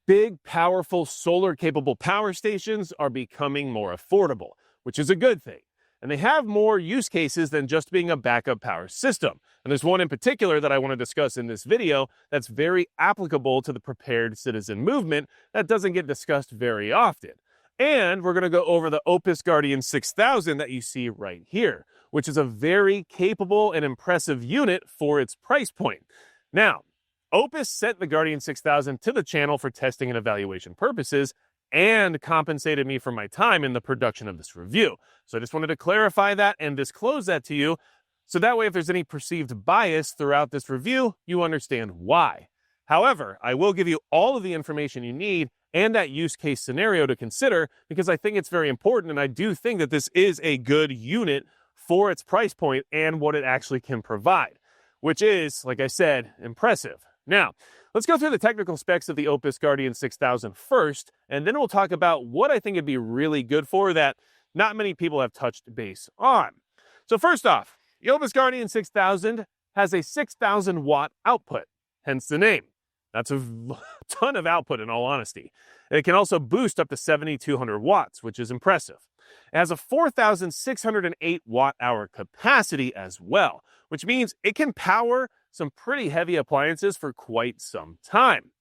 Big, powerful, solar-capable power stations are becoming more affordable, which is a good thing. And they have more use cases than just being a backup power system. And there's one in particular that I want to discuss in this video that's very applicable to the prepared citizen movement that doesn't get discussed very often. And we're going to go over the OUPES Guardian 6000 that you see right here, which is a very capable and impressive unit for its price point. Now, OUPES sent the Guardian 6000 to the channel for testing and evaluation purposes and compensated me for my time in the production of this review. So I just wanted to clarify that and disclose that to you, so that way if there's any perceived bias throughout this review, you understand why. However, I will give you all of the information you need and that use case scenario to consider, because I think it's very important, and I do think that this is a good unit for its price point and what it actually can provide, which is, like I said, impressive. Now, let's go through the technical specs of the OUPES Guardian 6000 first, and then we'll talk about what I think it'd be really good for that not many people have touched base on. So first off, the OUPES Guardian 6000 has a 6,000 watt output, hence the name. That's a ton of output in all honesty. And it can also boost up to 7,200 watts, which is impressive. It has a 4,608 watt-hour capacity as well, which means it can power some pretty heavy appliances for quite some time.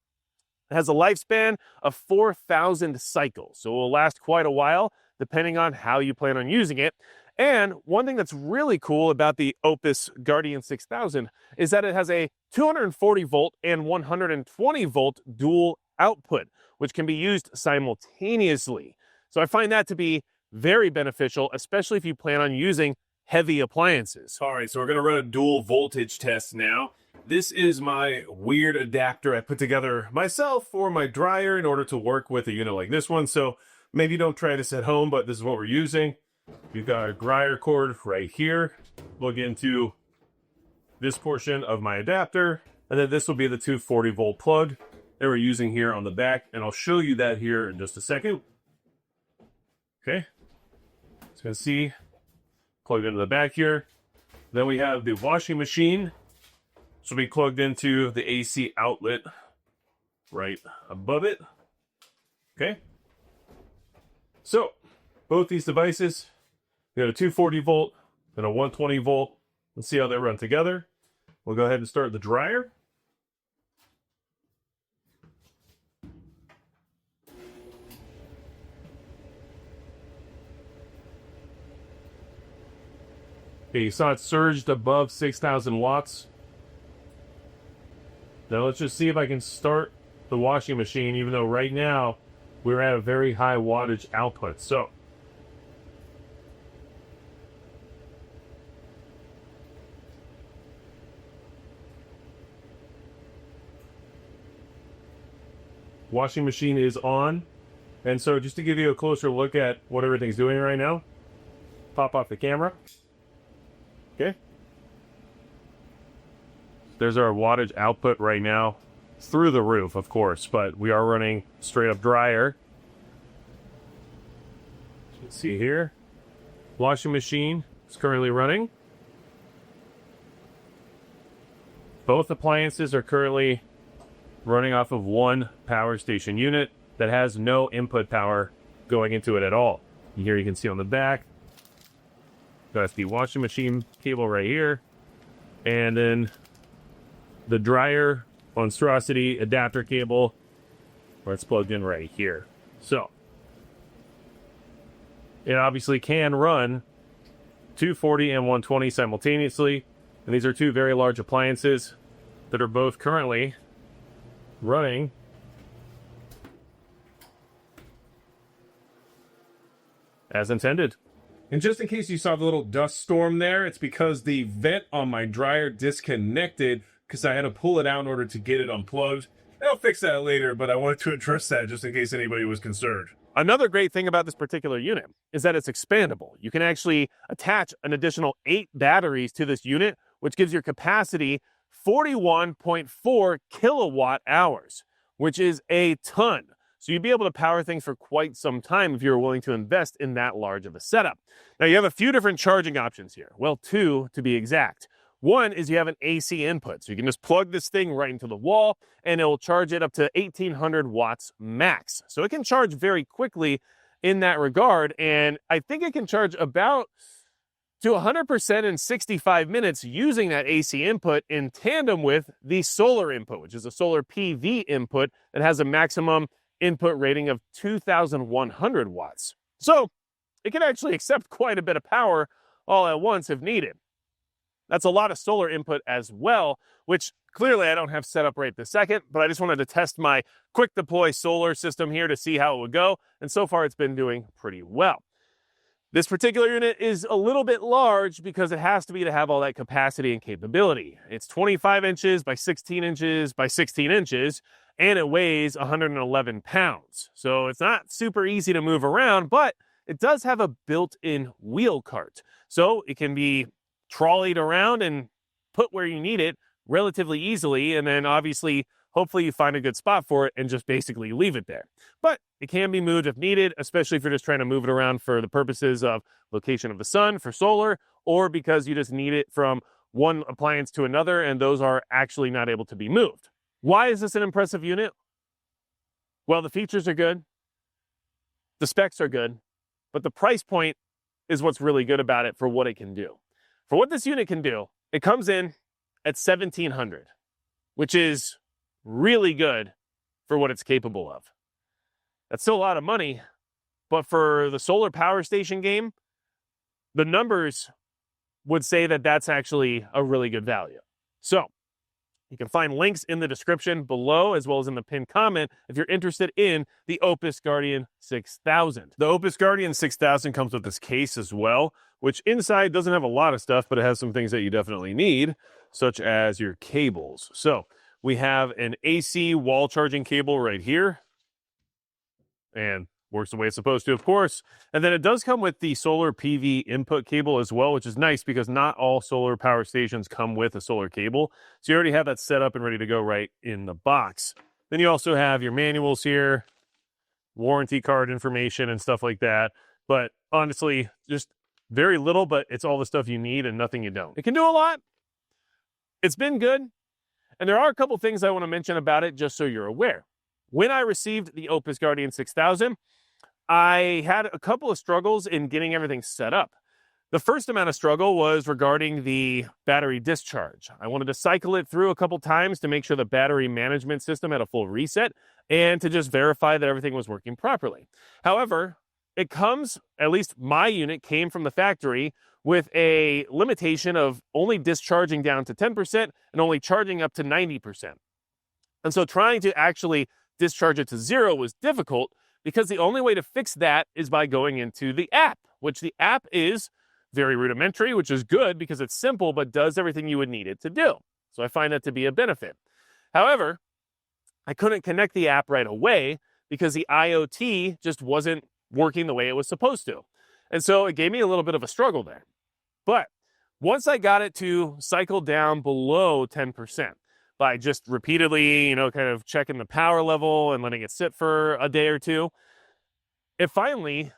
It has a lifespan of 4,000 cycles, so it will last quite a while depending on how you plan on using it. And one thing that's really cool about the OUPES Guardian 6000 is that it has a 240 volt and 120 volt dual output, which can be used simultaneously. So I find that to be very beneficial, especially if you plan on using heavy appliances. All right, so we're going to run a dual voltage test now. This is my weird adapter I put together myself for my dryer in order to work with a unit like this one. So maybe don't try this at home, but this is what we're using. We've got a dryer cord right here. Plug into this portion of my adapter, and then this will be the 240 volt plug that we're using here on the back, and I'll show you that here in just a second. Okay, so you can see plugged into the back here. Then we have the washing machine. This will be plugged into the AC outlet right above it. Okay, so both these devices, we got a 240 volt and a 120 volt. Let's see how they run together. We'll go ahead and start the dryer. Okay, you saw it surged above 6,000 watts. Now let's just see if I can start the washing machine, even though right now we're at a very high wattage output. So washing machine is on. And so just to give you a closer look at what everything's doing right now, pop off the camera. Okay. There's our wattage output right now, through the roof, of course, but we are running straight up dryer. You can see here, washing machine is currently running. Both appliances are currently running off of one power station unit that has no input power going into it at all. And here you can see on the back, got the washing machine cable right here, and then the dryer monstrosity adapter cable where it's plugged in right here. So it obviously can run 240 and 120 simultaneously, and these are two very large appliances that are both currently running as intended. And just in case you saw the little dust storm there, it's because the vent on my dryer disconnected because I had to pull it out in order to get it unplugged. I'll fix that later, but I wanted to address that just in case anybody was concerned. Another great thing about this particular unit is that it's expandable. You can actually attach an additional 8 batteries to this unit, which gives your capacity 41.4 kilowatt hours, which is a ton. So you'd be able to power things for quite some time if you're willing to invest in that large of a setup. Now you have a few different charging options here. Well, 2 to be exact. One is you have an AC input. So you can just plug this thing right into the wall and it will charge it up to 1800 watts max. So it can charge very quickly in that regard. And I think it can charge about to 100% in 65 minutes using that AC input in tandem with the solar input, which is a solar PV input that has a maximum input rating of 2,100 watts. So it can actually accept quite a bit of power all at once if needed. That's a lot of solar input as well, which clearly I don't have set up right this second, but I just wanted to test my quick deploy solar system here to see how it would go. And so far it's been doing pretty well. This particular unit is a little bit large because it has to have all that capacity and capability. It's 25 inches by 16 inches by 16 inches, and it weighs 111 pounds. So it's not super easy to move around, but it does have a built-in wheel cart. So it can be trolleyed around and put where you need it relatively easily, and then obviously hopefully you find a good spot for it and just basically leave it there. But it can be moved if needed, especially if you're just trying to move it around for the purposes of location of the sun for solar, or because you just need it from one appliance to another and those are actually not able to be moved. Why is this an impressive unit? Well, the features are good, the specs are good, but the price point is what's really good about it for what it can do. For what this unit can do, it comes in at $1,700, which is really good for what it's capable of. That's still a lot of money, but for the solar power station game, the numbers would say that that's actually a really good value. So you can find links in the description below as well as in the pinned comment if you're interested in the OUPES Guardian 6000. The OUPES Guardian 6000 comes with this case as well, which inside doesn't have a lot of stuff, but it has some things that you definitely need, such as your cables. So we have an AC wall charging cable right here, and works the way it's supposed to, of course. And then it does come with the solar PV input cable as well, which is nice because not all solar power stations come with a solar cable. So you already have that set up and ready to go right in the box. Then you also have your manuals here, warranty card information and stuff like that. But honestly, just very little, but it's all the stuff you need and nothing you don't. It can do a lot. It's been good. And there are a couple things I want to mention about it just so you're aware. When I received the OUPES Guardian 6000, I had a couple of struggles in getting everything set up. The first amount of struggle was regarding the battery discharge. I wanted to cycle it through a couple times to make sure the battery management system had a full reset and to just verify that everything was working properly. However, it comes, at least my unit came from the factory with a limitation of only discharging down to 10% and only charging up to 90%. And so trying to actually discharge it to zero was difficult because the only way to fix that is by going into the app, which the app is very rudimentary, which is good because it's simple, but does everything you would need it to do. So I find that to be a benefit. However, I couldn't connect the app right away because the IoT just wasn't working the way it was supposed to. And so it gave me a little bit of a struggle there. But once I got it to cycle down below 10%, by just repeatedly, kind of checking the power level and letting it sit for a day or two, it finally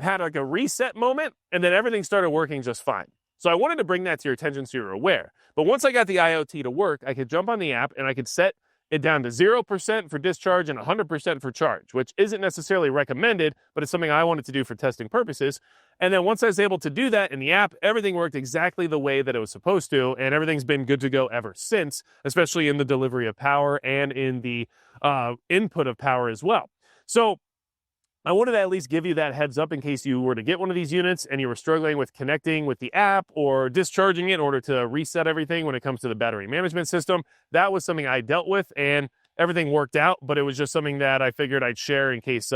had like a reset moment, and then everything started working just fine. So I wanted to bring that to your attention so you're aware. But once I got the IoT to work, I could jump on the app and I could set it down to 0% for discharge and 100% for charge, which isn't necessarily recommended, but it's something I wanted to do for testing purposes. And then once I was able to do that in the app, everything worked exactly the way that it was supposed to, and everything's been good to go ever since, especially in the delivery of power and in the input of power as well. So I wanted to at least give you that heads up in case you were to get one of these units and you were struggling with connecting with the app or discharging it in order to reset everything when it comes to the battery management system. That was something I dealt with and everything worked out, but it was just something that I figured I'd share in case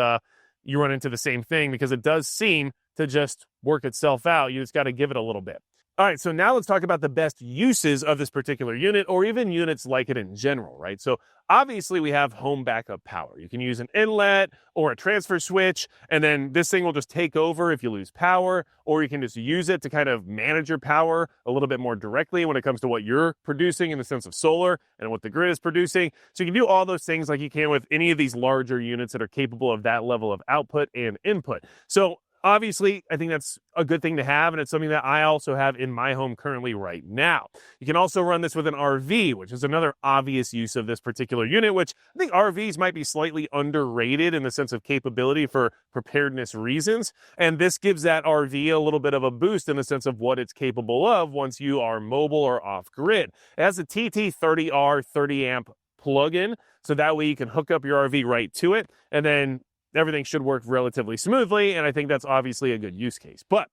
you run into the same thing, because it does seem to just work itself out. You just got to give it a little bit. All right, so now let's talk about the best uses of this particular unit, or even units like it in general, right? So obviously we have home backup power. You can use an inlet or a transfer switch, and then this thing will just take over if you lose power, or you can just use it to kind of manage your power a little bit more directly when it comes to what you're producing in the sense of solar and what the grid is producing. So you can do all those things like you can with any of these larger units that are capable of that level of output and input. So Obviously, I think that's a good thing to have, and it's something that I also have in my home currently right now. You can also run this with an RV, which is another obvious use of this particular unit, which I think RVs might be slightly underrated in the sense of capability for preparedness reasons. And this gives that RV a little bit of a boost in the sense of what it's capable of once you are mobile or off-grid. It has a TT30R 30 amp plug-in, so that way you can hook up your RV right to it, and then everything should work relatively smoothly, and I think that's obviously a good use case. But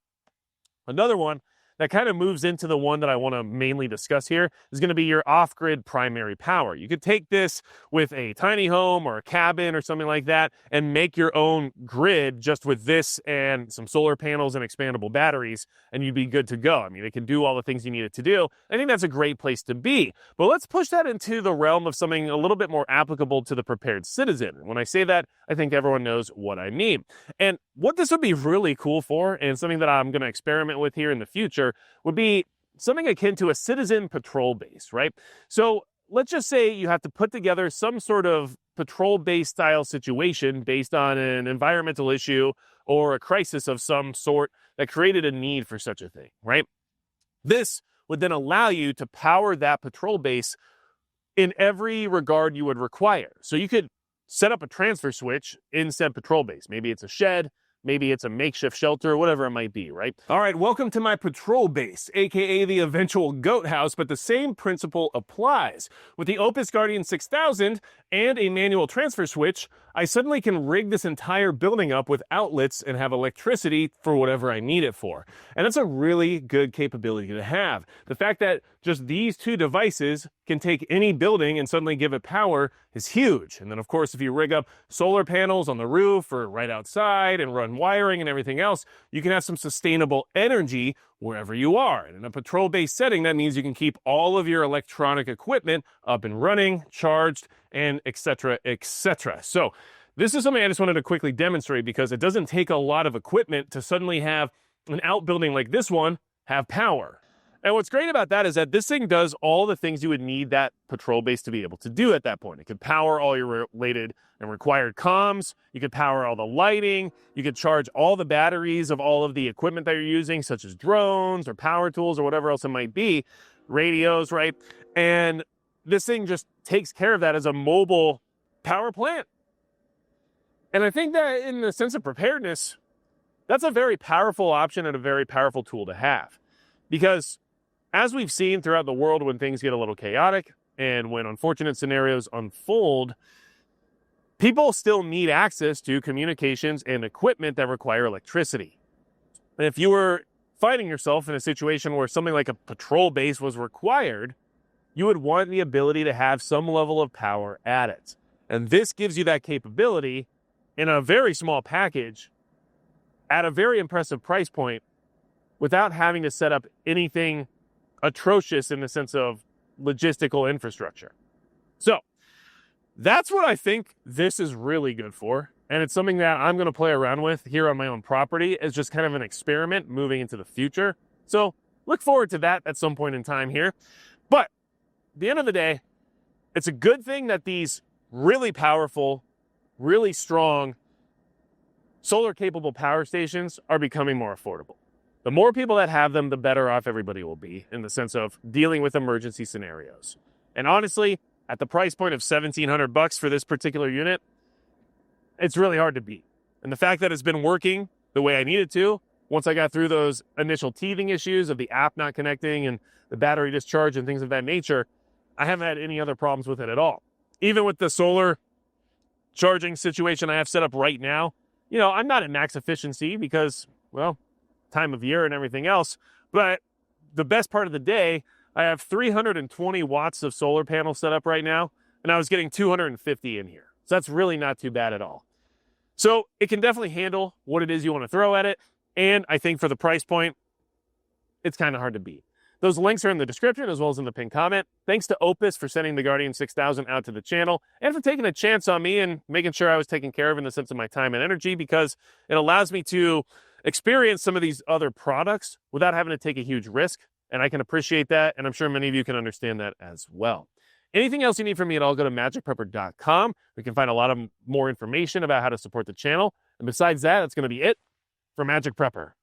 another one that kind of moves into the one that I want to mainly discuss here is going to be your off-grid primary power. You could take this with a tiny home or a cabin or something like that and make your own grid just with this and some solar panels and expandable batteries, and you'd be good to go. I mean, it can do all the things you need it to do. I think that's a great place to be. But let's push that into the realm of something a little bit more applicable to the prepared citizen. And when I say that, I think everyone knows what I mean. And what this would be really cool for, and something that I'm going to experiment with here in the future, would be something akin to a citizen patrol base, right? So let's just say you have to put together some sort of patrol base style situation based on an environmental issue or a crisis of some sort that created a need for such a thing, right? This would then allow you to power that patrol base in every regard you would require. So you could set up a transfer switch in said patrol base. Maybe it's a shed, maybe it's a makeshift shelter, whatever it might be, right? All right, welcome to my patrol base, aka the eventual goat house, but the same principle applies. With the OUPES Guardian 6000 and a manual transfer switch, I suddenly can rig this entire building up with outlets and have electricity for whatever I need it for. And that's a really good capability to have. The fact that just these two devices can take any building and suddenly give it power is huge. And then of course, if you rig up solar panels on the roof or right outside and run wiring and everything else, you can have some sustainable energy wherever you are. And in a patrol-based setting, that means you can keep all of your electronic equipment up and running, charged, and etc., etc. So this is something I just wanted to quickly demonstrate because it doesn't take a lot of equipment to suddenly have an outbuilding like this one have power. And what's great about that is that this thing does all the things you would need that patrol base to be able to do at that point. It could power all your related and required comms. You could power all the lighting. You could charge all the batteries of all of the equipment that you're using, such as drones or power tools or whatever else it might be, radios, right? And this thing just takes care of that as a mobile power plant. And I think that in the sense of preparedness, that's a very powerful option and a very powerful tool to have. Because as we've seen throughout the world, when things get a little chaotic and when unfortunate scenarios unfold, people still need access to communications and equipment that require electricity. And if you were finding yourself in a situation where something like a patrol base was required, you would want the ability to have some level of power at it. And this gives you that capability in a very small package at a very impressive price point without having to set up anything atrocious in the sense of logistical infrastructure. So that's what I think this is really good for. And it's something that I'm going to play around with here on my own property as just kind of an experiment moving into the future. So look forward to that at some point in time here. But at the end of the day, it's a good thing that these really powerful, really strong, solar-capable power stations are becoming more affordable. The more people that have them, the better off everybody will be in the sense of dealing with emergency scenarios. And honestly, at the price point of $1,700 for this particular unit, it's really hard to beat. And the fact that it's been working the way I need it to, once I got through those initial teething issues of the app not connecting and the battery discharge and things of that nature, I haven't had any other problems with it at all. Even with the solar charging situation I have set up right now, I'm not at max efficiency because, well, time of year and everything else, but the best part of the day, I have 320 watts of solar panel set up right now, and I was getting 250 in here. So that's really not too bad at all. So it can definitely handle what it is you want to throw at it, and I think for the price point, it's kind of hard to beat. Those links are in the description as well as in the pinned comment. Thanks to OUPES for sending the Guardian 6000 out to the channel and for taking a chance on me and making sure I was taken care of in the sense of my time and energy, because it allows me to experience some of these other products without having to take a huge risk. And I can appreciate that. And I'm sure many of you can understand that as well. Anything else you need from me at all, go to magicprepper.com. We can find a lot of more information about how to support the channel. And besides that, that's going to be it for Magic Prepper.